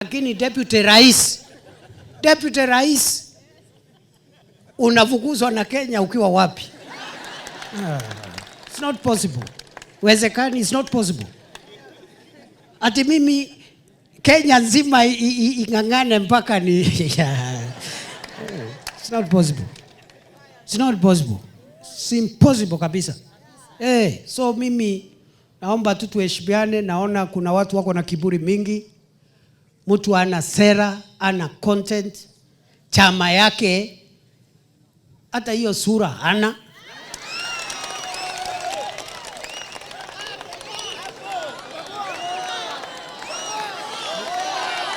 Lakini deputy rais unafukuzwa na Kenya ukiwa wapi? It's not possible. Wezekani, it's not possible. Ati mimi Kenya nzima ingangane mpaka ni it's not possible. It's not possible. It's impossible kabisa. So mimi naomba tu tuheshimiane. Naona kuna watu wako na kiburi mingi. Mtu ana sera, ana content, chama yake hata hiyo sura hana.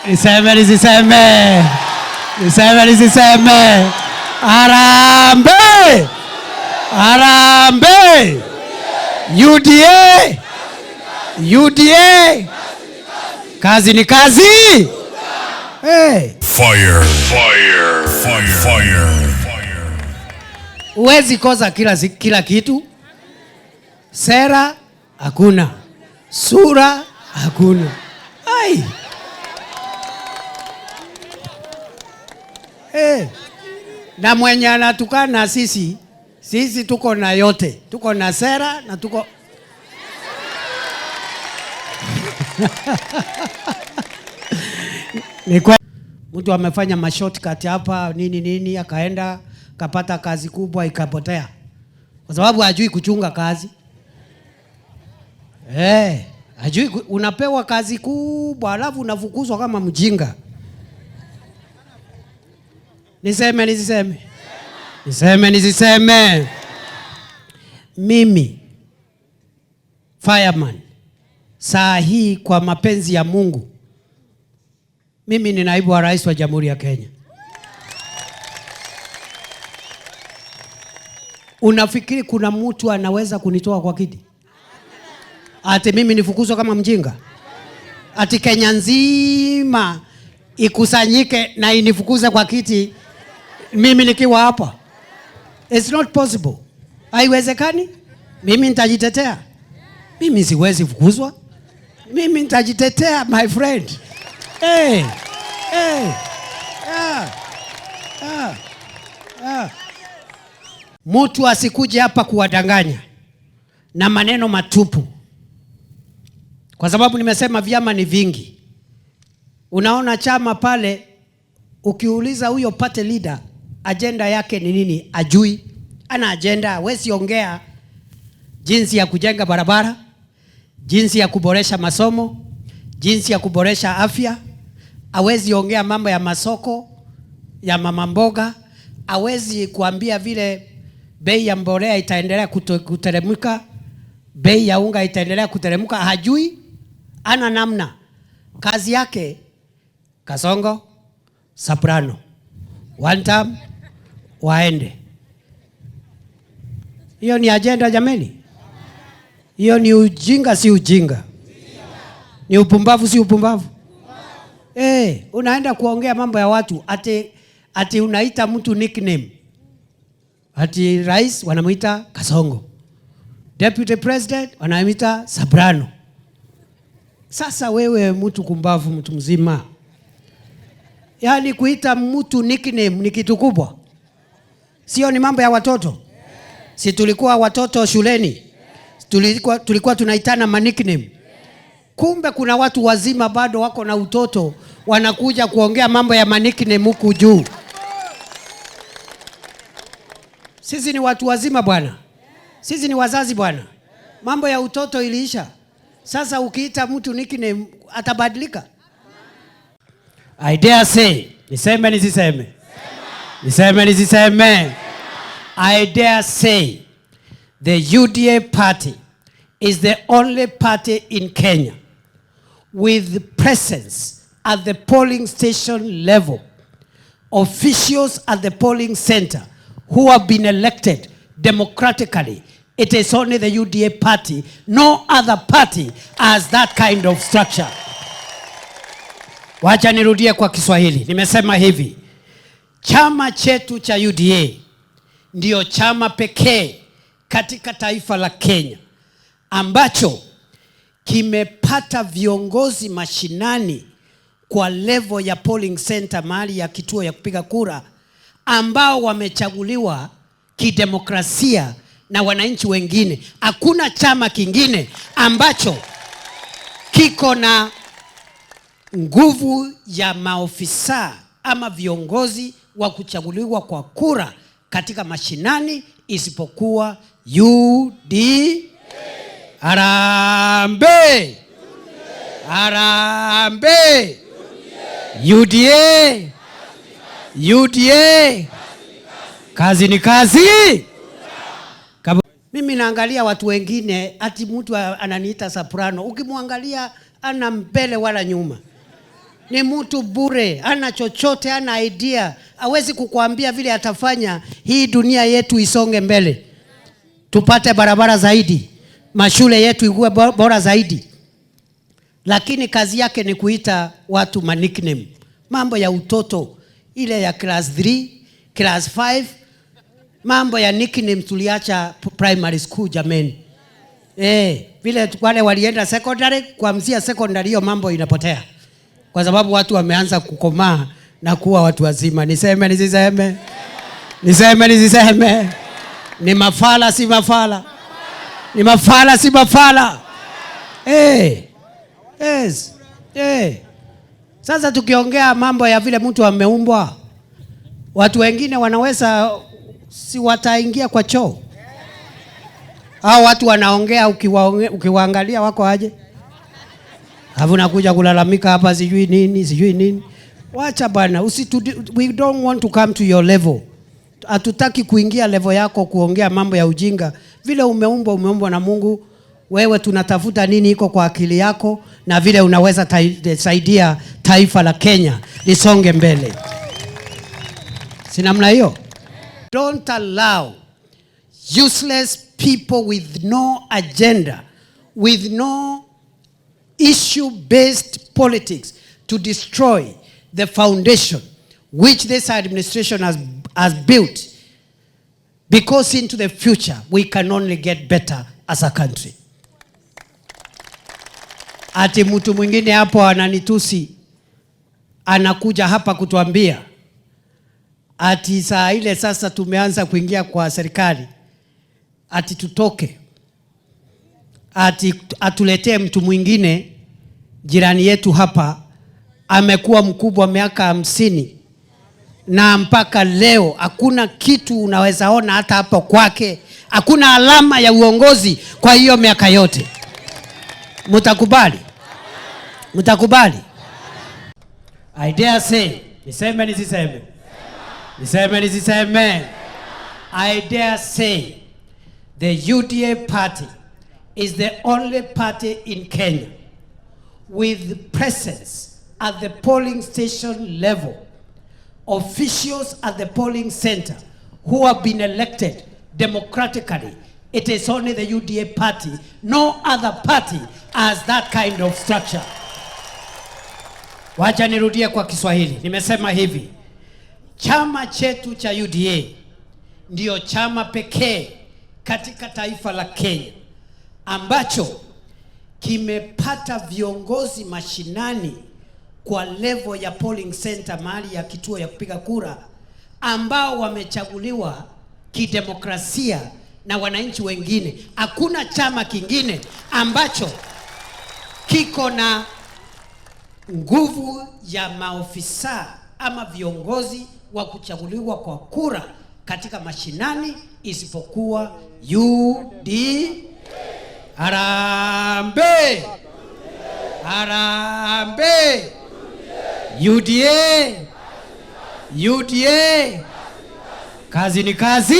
Niseme. Harambee. UDA. Kazi ni kazi. Fire. Uwezi kosa kila kitu. Sera hakuna. Sura hakuna. Na mwenye anatukana sisi tuko na yote. Tuko na sera na tuko mtu amefanya mashortcut hapa nini akaenda kapata kazi kubwa ikapotea. Kwa sababu hajui kuchunga kazi. Hajui unapewa kazi kubwa alafu unafukuzwa kama mjinga. Niseme. Mimi fireman saa hii kwa mapenzi ya Mungu mimi ni naibu wa rais wa Jamhuri ya Kenya. Unafikiri kuna mtu anaweza kunitoa kwa kiti? Ati mimi nifukuzwe kama mjinga? Ati Kenya nzima ikusanyike na inifukuze kwa kiti mimi nikiwa hapa? It's not possible. Haiwezekani. Mimi nitajitetea. Mimi siwezi fukuzwa. Mimi nitajitetea my friend. Mtu asikuje hapa kuwadanganya na maneno matupu. Kwa sababu nimesema vyama ni vingi. Unaona chama pale, ukiuliza huyo party leader agenda yake ni nini, ajui. Ana agenda, hawezi ongea jinsi ya kujenga barabara, jinsi ya kuboresha masomo, jinsi ya kuboresha afya. Hawezi ongea mambo ya masoko ya mama mboga. Hawezi kuambia vile bei ya mbolea itaendelea kuteremka, bei ya unga itaendelea kuteremka. Hajui, ana namna. Kazi yake Kasongo, Soprano, one term, waende. Hiyo ni agenda jameni? Hiyo ni ujinga si ujinga? Ni upumbavu si upumbavu? Unaenda kuongea mambo ya watu ati unaita mtu nickname. Ati rais wanamuita Kasongo, deputy president wanamuita Soprano. Sasa wewe mtu kumbavu, mtu mzima, yaani kuita mtu nickname ni kitu kubwa? Sio ni mambo ya watoto? Si tulikuwa watoto shuleni? Tulikuwa tunaitana ma nickname. Kumbe kuna watu wazima bado wako na utoto wanakuja kuongea mambo ya ma nickname huku juu. Sisi ni watu wazima bwana. Sisi ni wazazi bwana. Mambo ya utoto iliisha. Sasa ukiita mtu nickname atabadilika? I dare say, niseme. I dare say the UDA party is the only party in Kenya with presence at the polling station level, officials at the polling center who have been elected democratically. It is only the UDA party. No other party has that kind of structure. Wacha nirudie kwa Kiswahili. Nimesema hivi. Chama chetu cha UDA ndio chama pekee katika taifa la Kenya ambacho kimepata viongozi mashinani kwa level ya polling center, mahali ya kituo ya kupiga kura, ambao wamechaguliwa kidemokrasia na wananchi wengine. Hakuna chama kingine ambacho kiko na nguvu ya maofisa ama viongozi wa kuchaguliwa kwa kura katika mashinani isipokuwa UDA. Harambee! Harambee! UDA! UDA! Kazi ni kazi. Mimi naangalia watu wengine, ati mtu ananiita soprano. Ukimwangalia ana mbele wala nyuma. Ni mtu bure, ana chochote, ana idea. Hawezi kukuambia vile atafanya hii dunia yetu isonge mbele. Tupate barabara zaidi, mashule yetu ikuwe bora zaidi. Lakini kazi yake ni kuita watu ma nickname. Mambo ya utoto, ile ya class 3, class 5. Mambo ya nickname tuliacha primary school jameni. Vile wale walienda secondary, kuanzia secondary hiyo mambo inapotea. Kwa sababu watu wameanza kukomaa na kuwa watu wazima. Niseme nisiseme? Niseme nisiseme? Ni mafala si mafala? Ni mafala si mafala? Yes. Sasa tukiongea mambo ya vile mtu ameumbwa, watu wengine wanaweza si wataingia kwa choo. Hao watu wanaongea ukiwaangalia wako aje? Hapo nakuja kulalamika hapa sijui nini. Wacha bana, we don't want to come to your level. Hatutaki kuingia level yako kuongea mambo ya ujinga. Vile umeumbwa na Mungu, wewe tunatafuta nini iko kwa akili yako na vile unaweza saidia taifa la Kenya lisonge mbele. Si namna hiyo? Don't allow useless people with no agenda, with no issue-based politics to destroy the foundation which this administration has built, because into the future we can only get better as a country. Ati mtu mwingine hapo ananitusi, anakuja hapa kutuambia ati saa ile sasa tumeanza kuingia kwa serikali, ati tutoke, ati atuletee mtu mwingine. Jirani yetu hapa amekuwa mkubwa miaka 50 na mpaka leo hakuna kitu unaweza ona hata hapo kwake, hakuna alama ya uongozi kwa hiyo miaka yote. Mutakubali? Mutakubali? I dare say, niseme nisiseme? Niseme nisiseme? I dare say the UDA party is the only party in Kenya with presence at the polling station level, officials at the polling center who have been elected democratically. It is only the UDA party. No other party has that kind of structure. Wacha nirudie kwa Kiswahili. Nimesema hivi: chama chetu cha UDA ndio chama pekee katika taifa la Kenya ambacho kimepata viongozi mashinani kwa level ya polling center, mahali ya kituo ya kupiga kura, ambao wamechaguliwa kidemokrasia na wananchi wengine. Hakuna chama kingine ambacho kiko na nguvu ya maofisa ama viongozi wa kuchaguliwa kwa kura katika mashinani isipokuwa UDA. Harambee! Harambee! UDA! UDA! Kazi ni kazi.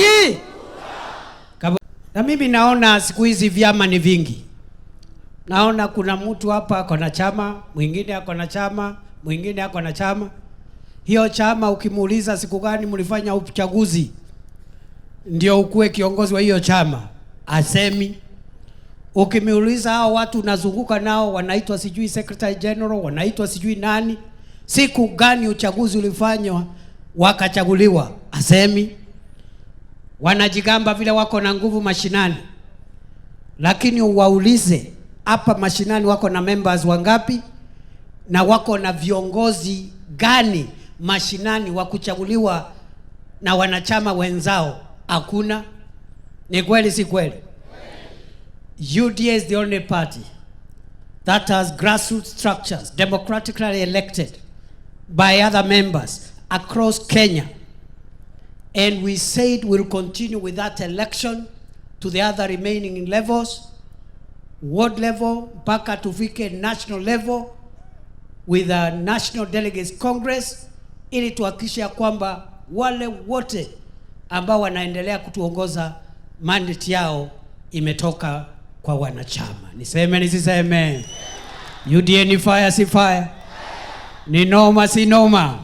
Na mimi naona siku hizi vyama ni vingi. Naona kuna mtu hapa ako na chama, mwingine ako na chama, mwingine ako na chama. Hiyo chama ukimuuliza siku gani mlifanya uchaguzi ndio ukuwe kiongozi wa hiyo chama, asemi. Ukimuuliza hao watu unazunguka nao wanaitwa sijui secretary general, wanaitwa sijui nani, siku gani uchaguzi ulifanywa wakachaguliwa, asemi. Wanajigamba vile wako na nguvu mashinani, lakini uwaulize hapa mashinani wako na members wangapi? na wako na viongozi gani mashinani wa kuchaguliwa na wanachama wenzao? Hakuna. Ni kweli si kweli? UDA is the only party that has grassroots structures democratically elected by other members across Kenya, and we said we'll continue with that election to the other remaining levels, ward level mpaka tufike national level with a National Delegates Congress, ili tuhakikishe kwamba wale wote ambao wanaendelea kutuongoza mandate yao imetoka kwa wanachama. Niseme nisiseme? UDA ni fire si fire? Ni noma si noma?